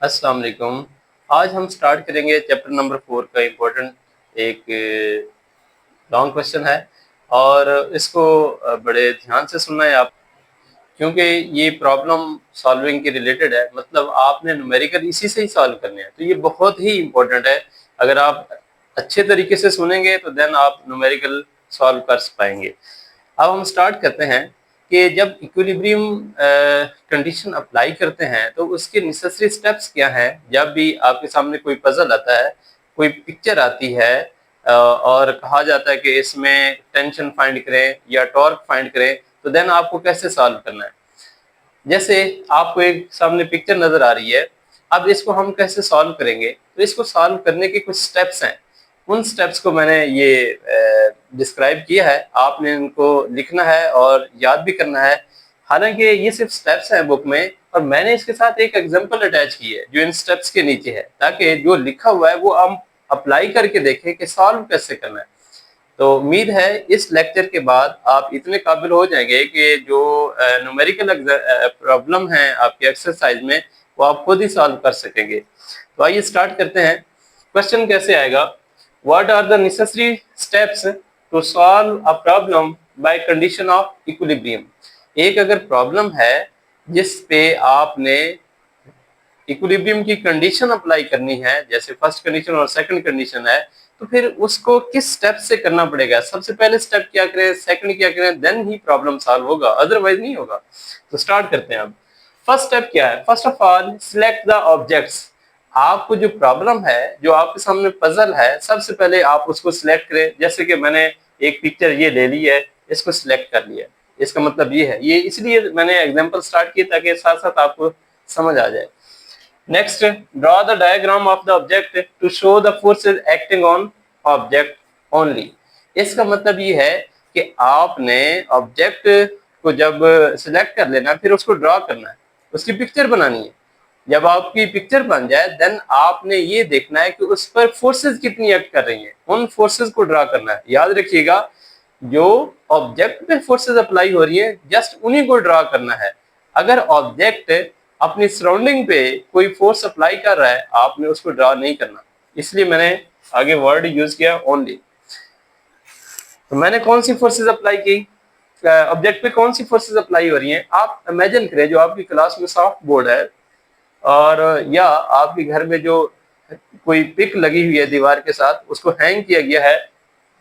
अस्सलाम वालेकुम। आज हम स्टार्ट करेंगे चैप्टर नंबर 4 का इम्पोर्टेंट एक लॉन्ग क्वेश्चन है और इसको बड़े ध्यान से सुनना है आप, क्योंकि ये प्रॉब्लम सॉल्विंग के रिलेटेड है। मतलब आपने न्यूमेरिकल इसी से ही सॉल्व करने हैं, तो ये बहुत ही इम्पोर्टेंट है। अगर आप अच्छे तरीके से सुनेंगे तो देन आप न्यूमेरिकल सॉल्व कर पाएंगे। अब हम स्टार्ट करते हैं कि जब इक्विलिब्रियम कंडीशन अप्लाई करते हैं तो उसके नेसेसरी स्टेप्स क्या हैं। जब भी आपके सामने कोई पजल आता है, कोई पिक्चर आती है और कहा जाता है कि इसमें टेंशन फाइंड करें या टॉर्क फाइंड करें, तो देन आपको कैसे सॉल्व करना है। जैसे आपको एक सामने पिक्चर नजर आ रही है, अब इसको हम कैसे सॉल्व करेंगे, तो इसको सॉल्व करने के कुछ स्टेप्स हैं। उन स्टेप्स को मैंने ये डिस्क्राइब किया है, आपने इनको लिखना है और याद भी करना है। हालांकि ये सिर्फ स्टेप्स हैं बुक में, और मैंने इसके साथ एक एग्जांपल अटैच की है जो इन स्टेप्स के नीचे है, ताकि जो लिखा हुआ है वो हम अप्लाई करके देखें कि सॉल्व कैसे करना है। तो उम्मीद है इस लेक्चर के बाद आप इतने काबिल हो जाएंगे कि जो न्यूमेरिकल प्रॉब्लम है आपके एक्सरसाइज में, वो आप खुद ही सॉल्व कर सकेंगे। तो आइए स्टार्ट करते हैं। क्वेश्चन कैसे आएगा, what are the necessary steps to solve a problem by condition of equilibrium. एक अगर प्रॉब्लम है जिस पे आपने इक्विलिब्रियम की कंडीशन अप्लाई करनी है, जैसे फर्स्ट कंडीशन और सेकंड कंडीशन है, तो फिर उसको किस स्टेप से करना पड़ेगा। सबसे पहले स्टेप क्या करें, सेकंड क्या करें, देन ही प्रॉब्लम सॉल्व होगा, अदरवाइज नहीं होगा। तो स्टार्ट करते हैं। अब फर्स्ट स्टेप क्या है, first of all select the objects. आपको जो प्रॉब्लम है, जो आपके सामने पजल है, सबसे पहले आप उसको सिलेक्ट करें। जैसे कि मैंने एक पिक्चर ये ले ली है, इसको सिलेक्ट कर लिया, इसका मतलब ये है। ये इसलिए मैंने एग्जाम्पल स्टार्ट किया ताकि साथ साथ आपको समझ आ जाए। Next, draw the diagram of the object to show the forces acting on object only. इसका मतलब ये है कि आपने ऑब्जेक्ट को जब सिलेक्ट कर लेना, फिर उसको ड्रॉ करना है, उसकी पिक्चर बनानी है। जब आपकी पिक्चर बन जाए, देन आपने ये देखना है कि उस पर फोर्सेस कितनी एक्ट कर रही हैं, उन फोर्सेस को ड्रॉ करना है। याद रखिएगा, जो ऑब्जेक्ट पे फोर्सेस अप्लाई हो रही है, जस्ट उन्हीं को ड्रॉ करना है। अगर ऑब्जेक्ट अपनी सराउंडिंग पे कोई फोर्स अप्लाई कर रहा है, आपने उसको ड्रॉ नहीं करना। इसलिए मैंने आगे वर्ड यूज किया ओनली। तो मैंने कौन सी फोर्सेस अप्लाई की, ऑब्जेक्ट पे कौन सी फोर्सेस अप्लाई हो रही हैं, आप इमेजिन करें जो आपकी क्लास में सॉफ्ट बोर्ड है, और या आपके घर में जो कोई पिक लगी हुई है दीवार के साथ, उसको हैंग किया गया है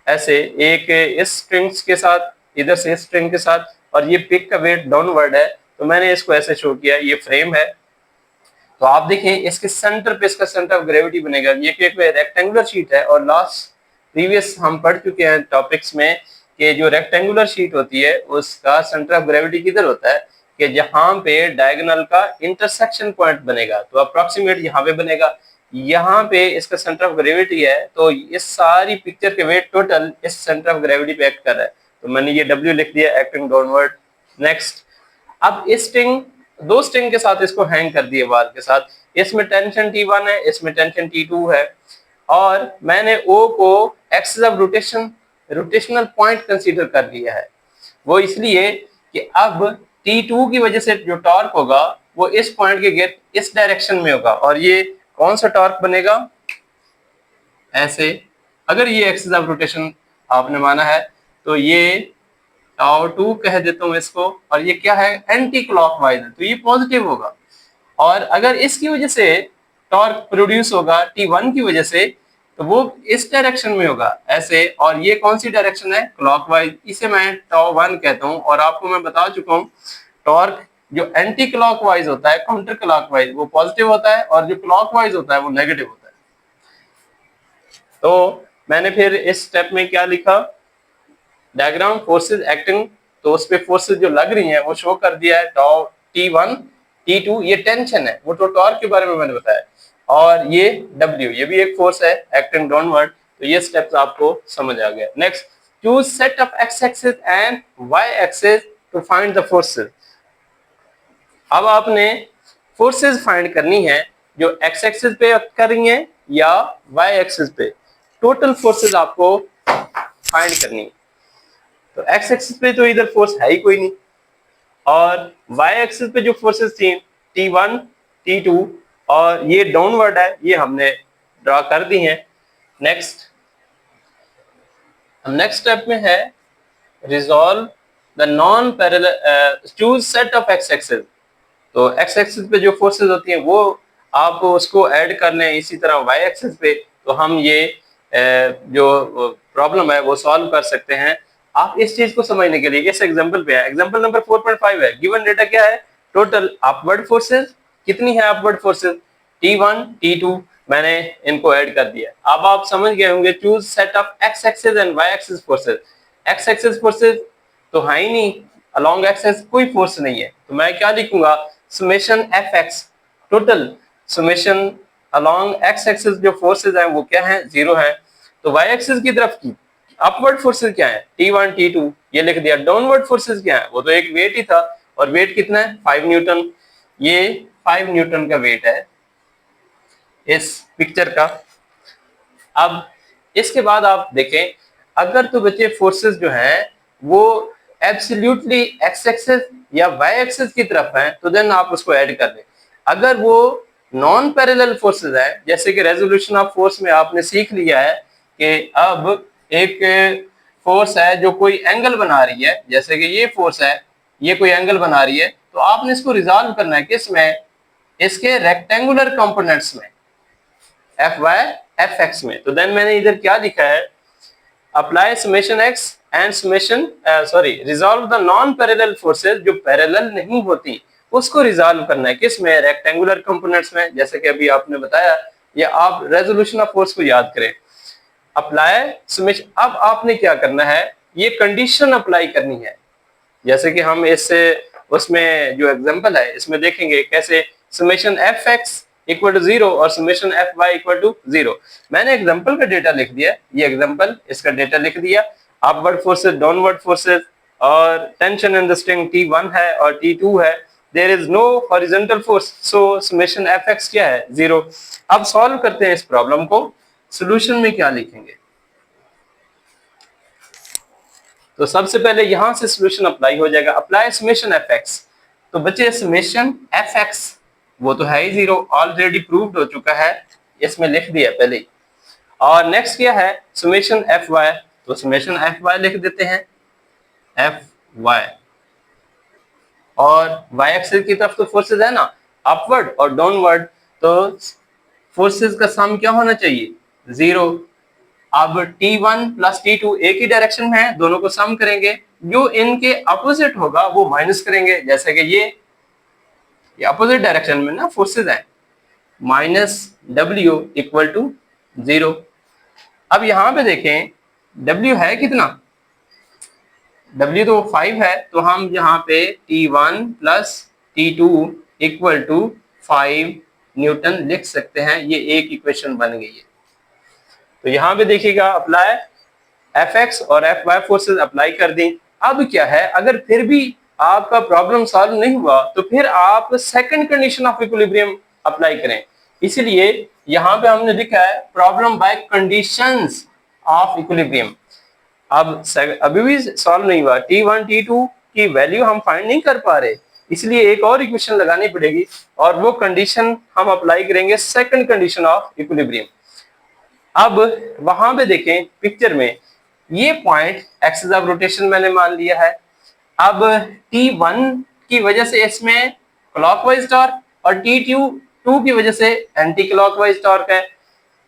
ऐसे, एक इस स्ट्रिंग्स के साथ, इधर से इस स्ट्रिंग के साथ, और ये पिक का वेट डाउनवर्ड है। तो मैंने इसको ऐसे शो किया, ये फ्रेम है। तो आप देखें इसके सेंटर पे इसका सेंटर ऑफ ग्रेविटी बनेगा। ये एक रेक्टेंगुलर शीट है, और लास्ट प्रीवियस हम पढ़ चुके हैं टॉपिक्स में कि जो रेक्टेंगुलर शीट होती है उसका सेंटर ऑफ ग्रेविटी किधर होता है, कि जहां पे डायगोनल का इंटरसेक्शन पॉइंट बनेगा, तो अप्रोक्सीमेट यहाँ पे बनेगा। यहाँ पे इसका सेंटर ऑफ ग्रेविटी है, तो इस सारी पिक्चर के वेट टोटल इस सेंटर ऑफ ग्रेविटी पे एक्ट कर रहा है। तो मैंने ये W लिख दिया, एक्टिंग डाउनवर्ड। नेक्स्ट, अब इस स्ट्रिंग, दो स्ट्रिंग के साथ इसको हैंग कर दिए वाल के साथ। इसमें टेंशन T1 है, इसमें टेंशन T2 है, और मैंने O को axis of rotation, rotational point consider कर लिया है। वो इसलिए कि अब T2 की वजह से जो टॉर्क होगा वो इस पॉइंट के गेट इस डायरेक्शन में होगा, और ये कौन सा टॉर्क बनेगा, ऐसे। अगर ये एक्सिस ऑफ रोटेशन आपने माना है, तो ये टाउ 2 कह देता हूं इसको, और ये क्या है, एंटी क्लॉकवाइज है, तो ये पॉजिटिव होगा। और अगर इसकी वजह से टॉर्क प्रोड्यूस होगा T1 की वजह से, तो वो इस डायरेक्शन में होगा ऐसे, और ये कौन सी डायरेक्शन है, क्लॉकवाइज। इसे मैं टाउ 1 कहता हूं, और आपको मैं बता चुका हूं टॉर्क जो एंटी क्लॉकवाइज होता है, काउंटर क्लॉकवाइज, वो पॉजिटिव होता है, और जो क्लॉकवाइज होता है वो नेगेटिव होता है। तो मैंने फिर इस स्टेप में क्या लिखा, डायग्राम फोर्सेस एक्टिंग, तो उस पे फोर्सेस जो लग रही हैं वो शो कर दिया है। टाउ T1 T2 ये टेंशन है, वो तो टॉर्क के बारे में मैंने बताया, और ये W ये भी एक फोर्स है एक्टिंग डाउनवर्ड। तो ये स्टेप्स आपको समझ आ गया। Next, choose set of x axis and y axis to find the forces. अब आपने फोर्सेस फाइंड करनी है जो x एक्सिस पे एक्ट कर रही हैं या y एक्सिस पे, टोटल फोर्सेस आपको फाइंड करनी है। तो एक्स एक्सिस पे तो इधर फोर्स है ही कोई नहीं, और वाई एक्सिस पे जो फोर्सेस थी T1 T2, और ये डाउनवर्ड है, ये हमने ड्रा कर दी है। नेक्स्ट स्टेप में है resolve the non parallel, choose set of x axis. तो एक्स एक्सिस पे जो फोर्सेस होती हैं वो आप उसको ऐड कर लें, इसी तरह वाई एक्सिस पे, तो हम ये जो प्रॉब्लम है वो सॉल्व कर सकते हैं। आप इस चीज को समझने के लिए इस एग्जांपल पे है, एग्जांपल नंबर 4.5 है। गिवन डेटा क्या है, टोटल अपवर्ड फोर्सेस कितनी है, अपवर्ड फोर्सेस T1 T2, मैंने इनको ऐड कर दिया। अब आप समझ गए होंगे, choose set of x axis and y axis forces. X axis forces तो है ही नहीं, अलोंग एक्सिस कोई फोर्स नहीं है, तो मैं क्या लिखूंगा, summation F x total summation along x axis जो फोर्सेस हैं वो क्या है, 0 है। तो वाई एक्सिस की तरफ की अपवर्ड फोर्सेस क्या है, T1 T2, ये लिख दिया। डाउनवर्ड फोर्सेस क्या है, वो तो एक वेट ही था, और वेट कितना है, 5 न्यूटन। ये 5 न्यूटन का वेट है इस पिक्चर का। अब इसके बाद आप देखें, अगर तो बच्चे फोर्सेस जो हैं वो एब्सोल्युटली एक्स एक्सिस या वाई एक्सिस की तरफ हैं, तो देन आप उसको ऐड कर दें। अगर वो नॉन पैरेलल फोर्सेस है, जैसे कि रेजोल्यूशन ऑफ फोर्स में आपने सीख लिया है कि अब एक फोर्स है जो कोई एंगल बना रही है, जैसे कि ये फोर्स है, ये कोई एंगल बना रही है, तो आपने इसको रिजॉल्व करना है किस में, इसके रेक्टेंगुलर कंपोनेंट्स में, एफ वाई एफ एक्स में। तो देन मैंने इधर क्या लिखा है, apply summation x and summation resolve the non parallel forces, जो पैरेलल नहीं होती उसको रिजॉल्व करना है किस में, रेक्टेंगुलर कंपोनेंट्स में, जैसे कि अभी आपने बताया, या आप रेजोल्यूशन ऑफ फोर्स को याद करें। अप्लाई समेशन, अब आपने क्या करना है, ये कंडीशन अप्लाई करनी है, जैसे कि हम इससे उसमें जो एग्जांपल है इसमें देखेंगे कैसे summation F x equal to 0 और summation F y equal to 0। मैंने एग्जांपल का डेटा लिख दिया, ये एग्जांपल, इसका डेटा लिख दिया, अपवर्ड फोर्सेस, डाउनवर्ड फोर्सेस, और tension in the string T1 है और T2 है। There is no horizontal force, so summation F x क्या है, 0। अब सॉल्व करते हैं इस प्रॉब्लम को। सोल्यूशन में क्या लिखेंगे, तो सबसे पहले यहां से सॉल्यूशन अप्लाई हो जाएगा, अप्लाई समेशन एफ एक्स। तो बच्चे समेशन एफ एक्स वो तो है ही 0, ऑलरेडी प्रूव्ड हो चुका है, इसमें लिख दिया पहले ही। और नेक्स्ट क्या है, समेशन एफ वाई, तो समेशन एफ वाई लिख देते हैं, एफ वाई। और वाई एक्सिस की तरफ तो फोर्सेस है ना, अपवर्ड और डाउनवर्ड, तो फोर्सेस का सम क्या होना चाहिए, 0। अब T1 प्लस T2 एक ही डायरेक्शन में है, दोनों को सम करेंगे, जो इनके अपोजिट होगा वो माइनस करेंगे, जैसे कि ये अपोजिट डायरेक्शन में ना फोर्सेस है, माइनस W इक्वल टू 0। अब यहां पे देखें W है कितना, W तो 5 है, तो हम यहाँ पे T1 plus T2 equal to 5 Newton लिख सकते हैं, ये एक इक्वेशन बन गई है। तो यहां पे देखिएगा अप्लाई एफ एक्स और एफ वाई फोर्सेस अप्लाई कर दें। अब क्या है, अगर फिर भी आपका प्रॉब्लम सॉल्व नहीं हुआ तो फिर आप second condition of equilibrium apply करें। इसलिए यहां पे हमने लिखा है problem by conditions of equilibrium. अब अभी भी सॉल्व नहीं हुआ, T1 T2 की वैल्यू हम फाइंड नहीं कर पा रहे, इसलिए एक और इक्वेशन लगानी पड़ेगी, और वो कंडीशन हम अप्लाई करेंगे सेकंड कंडीशन ऑफ इक्विलिब्रियम। अब वहां पे देखें पिक्चर में, ये पॉइंट एक्सिस ऑफ रोटेशन मैंने मान लिया है। अब T1 की वजह से इसमें क्लॉकवाइज टॉर्क और T2 की वजह से एंटी क्लॉकवाइज टॉर्क है,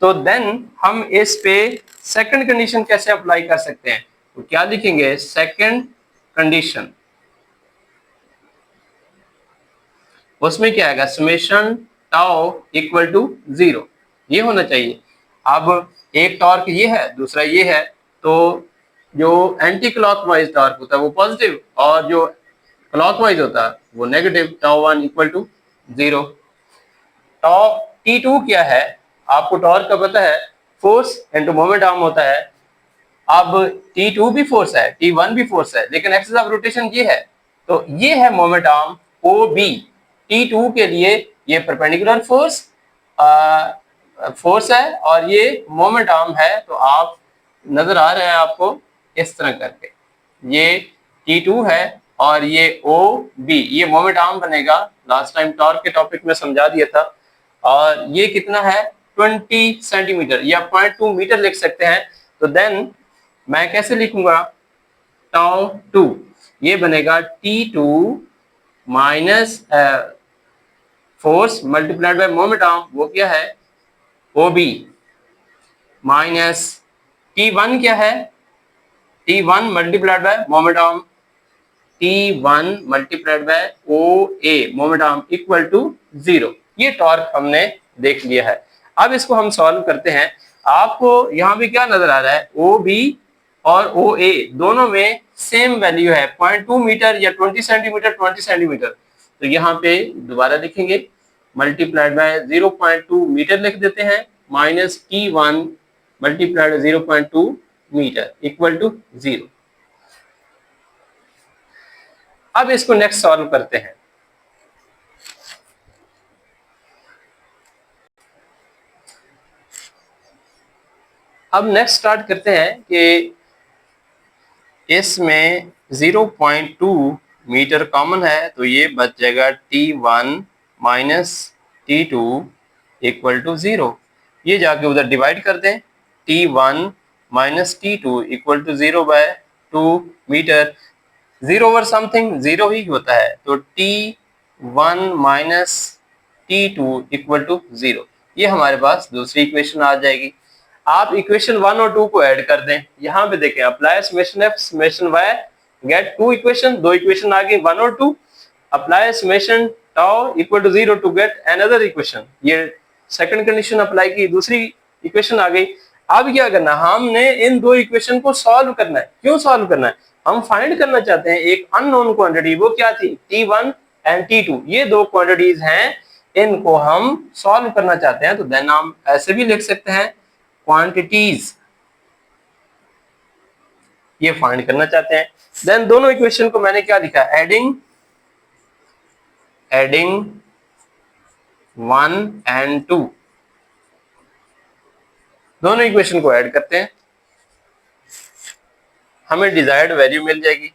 तो देन हम इस पे सेकंड कंडीशन कैसे अप्लाई कर सकते हैं, तो क्या लिखेंगे, सेकंड कंडीशन, उसमें क्या आएगा, समेशन टाउ इक्वल टू 0, ये होना चाहिए। अब एक टॉर्क ये है, दूसरा ये है, तो जो एंटी क्लॉकवाइज टॉर्क होता है वो पॉजिटिव, और जो क्लॉकवाइज होता है वो negative, tau 1 equal to 0। Tau T2 क्या है, आपको टॉर्क का पता है, फोर्स इनटू मोमेंट आर्म होता है। अब T2 भी फोर्स है, T1 भी फोर्स है, लेकिन एक्सिस ऑफ रोटेशन ये है, तो ये है मोमेंट आर्म OB। T2 के लिए ये परपेंडिकुलर फोर्स है और ये मोमेंट आर्म है, तो आप नजर आ रहे हैं आपको इस तरह करके, ये T2 है और ये OB, ये मोमेंट आर्म बनेगा। लास्ट टाइम टॉर्क के टॉपिक में समझा दिया था। और ये कितना है 20 सेंटीमीटर या 0.2 मीटर लिख सकते हैं। तो देन मैं कैसे लिखूंगा, टाउ टू, ये बनेगा T2 minus force multiplied by moment arm, वो क्या है OB, माइनस T1 क्या है, T1 multiplied by moment arm, T1 multiplied by OA moment arm equal to 0। ये टॉर्क हमने देख लिया है। अब इसको हम सॉल्व करते हैं। आपको यहाँ भी क्या नजर आ रहा है, OB और OA दोनों में सेम वैल्यू है 0.2 मीटर या 20 सेंटीमीटर 20 सेंटीमीटर। तो यहाँ पे दोबारा लिखेंगे, मल्टीप्लाइड बाय 0.2 मीटर लिख देते हैं, minus T1 multiplied 0.2 metre equal to 0। अब इसको नेक्स्ट सॉल्व करते हैं। अब नेक्स्ट स्टार्ट करते हैं कि इसमें 0.2 मीटर कॉमन है, तो ये बच जाएगा T1 minus T2 equal to 0। ये जाके उधर डिवाइड कर दें, T1 minus T2 equal to 0 by 2 metre. 0 over something 0 ही होता है, तो T1 minus T2 equal to 0। ये हमारे पास दूसरी इक्वेशन आ जाएगी। आप इक्वेशन 1 और 2 को ऐड कर दें। यहाँ पे देखें, apply summation F summation Y, get 2 equation, 2 equation आ गई 1 और 2। Apply summation tau equal to 0 to get another equation, ये सेकंड कंडीशन अप्लाई की, दूसरी इक्वेशन आ गई। अब क्या करना, हमने इन 2 इक्वेशन को सॉल्व करना है। क्यों सॉल्व करना है, हम फाइंड करना चाहते हैं एक अननोन क्वांटिटी, वो क्या थी T1 एंड T2। ये 2 क्वांटिटीज हैं, इनको हम सॉल्व करना चाहते हैं। तो देन हम ऐसे भी लिख सकते हैं, क्वांटिटीज ये फाइंड करना चाहते हैं। देन दोनों इक्वेशन को मैंने क्या लिखा, एडिंग 1 एंड 2, दोनों इक्वेशन को ऐड करते हैं, हमें डिजायर्ड वैल्यू मिल जाएगी।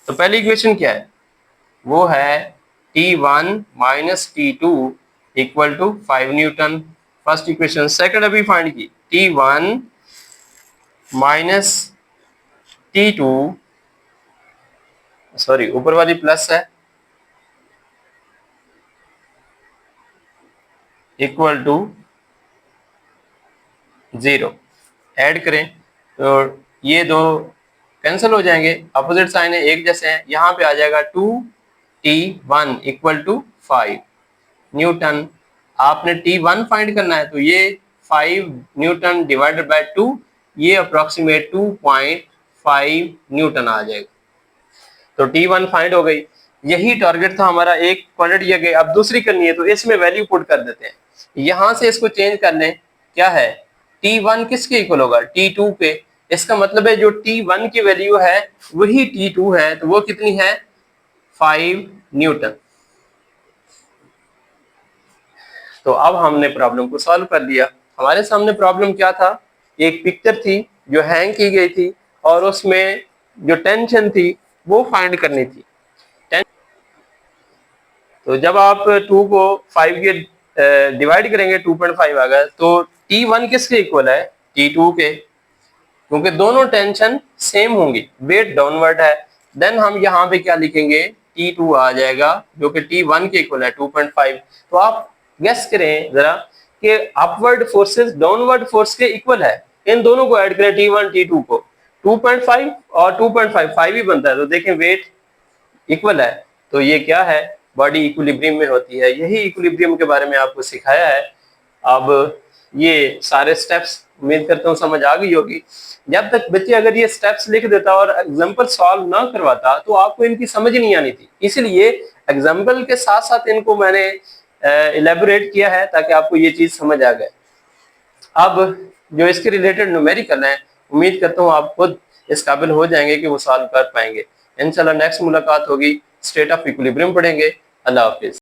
तो पहली इक्वेशन क्या है, वो है T1 minus T2 equal to 5 newton, first equation. Second अभी फाइंड की, T1 माइनस T2, सॉरी ऊपर वाली प्लस है, इक्वल टू 0। ऐड करें तो ये दो कैंसिल हो जाएंगे, अपोजिट साइन है, एक जैसे हैं। यहाँ पे आ जाएगा 2T1 इक्वल टू 5 न्यूटन। आपने T1 फाइंड करना है, तो ये 5 न्यूटन डिवाइडेड बाय 2, ये अप्रोक्सीमेट 2.5 न्यूटन आ जाएगा। तो T1 फाइंड हो गई, यही टारगेट था हमारा। एक क्वांटिटी आ गई, अब दूसरी करनी है, तो इसमें वैल्यू पुट कर देते हैं। यहां से इसको चेंज कर लें, क्या है T1 किसके इक्वल होगा, T2 पे। इसका मतलब है जो T1 की वैल्यू है वही T2 है, तो वो कितनी है 5 न्यूटन। तो अब हमने प्रॉब्लम को सॉल्व कर लिया। हमारे सामने प्रॉब्लम क्या था, एक पिक्चर थी जो हैंग की गई थी और उसमें जो टेंशन थी वो फाइंड करनी थी। तो जब आप 2 को 5 के डिवाइड करेंगे 2.5 आ गया, तो T1 किसके इक्वल है, T2 के, क्योंकि दोनों टेंशन सेम होंगी, वेट डाउनवर्ड है। देन हम यहाँ पे क्या लिखेंगे, T2 आ जाएगा जो कि T1 के इक्वल है 2.5। तो आप गेस करें जरा कि अपवर्ड फोर्सेस डाउनवर्ड फोर्स के इक्वल है। इन दोनों को ऐड करें, T1 T2 को, 2.5 और 2.5 5 ही बनता है। तो देखें वेट इक्वल है, तो ये क्या है, बॉडी इक्विलिब्रियम में होती है। यही इक्विलिब्रियम के बारे में आपको सिखाया है। अब ये सारे स्टेप्स उम्मीद करता हूँ समझ आ गई होगी। जब तक बच्चे अगर ये स्टेप्स लिख देता और एग्जाम्पल सॉल्व ना करवाता तो आपको इनकी समझ नहीं आनी थी। इसलिए एग्जाम्पल के साथ साथ इनको मैंने इलेबोरेट किया है ताकि आपको ये चीज समझ आ गए। अब जो इसके रिलेटेड न्यूमेरिकल है, उम्मीद करता हूँ आप खुद इस काबिल हो जाएंगे कि वो सॉल्व कर पाएंगे। इंशाल्लाह नेक्स्ट मुलाकात होगी, स्टेट ऑफ इक्विलिब्रियम पढ़ेंगे। अल्लाह हाफिज।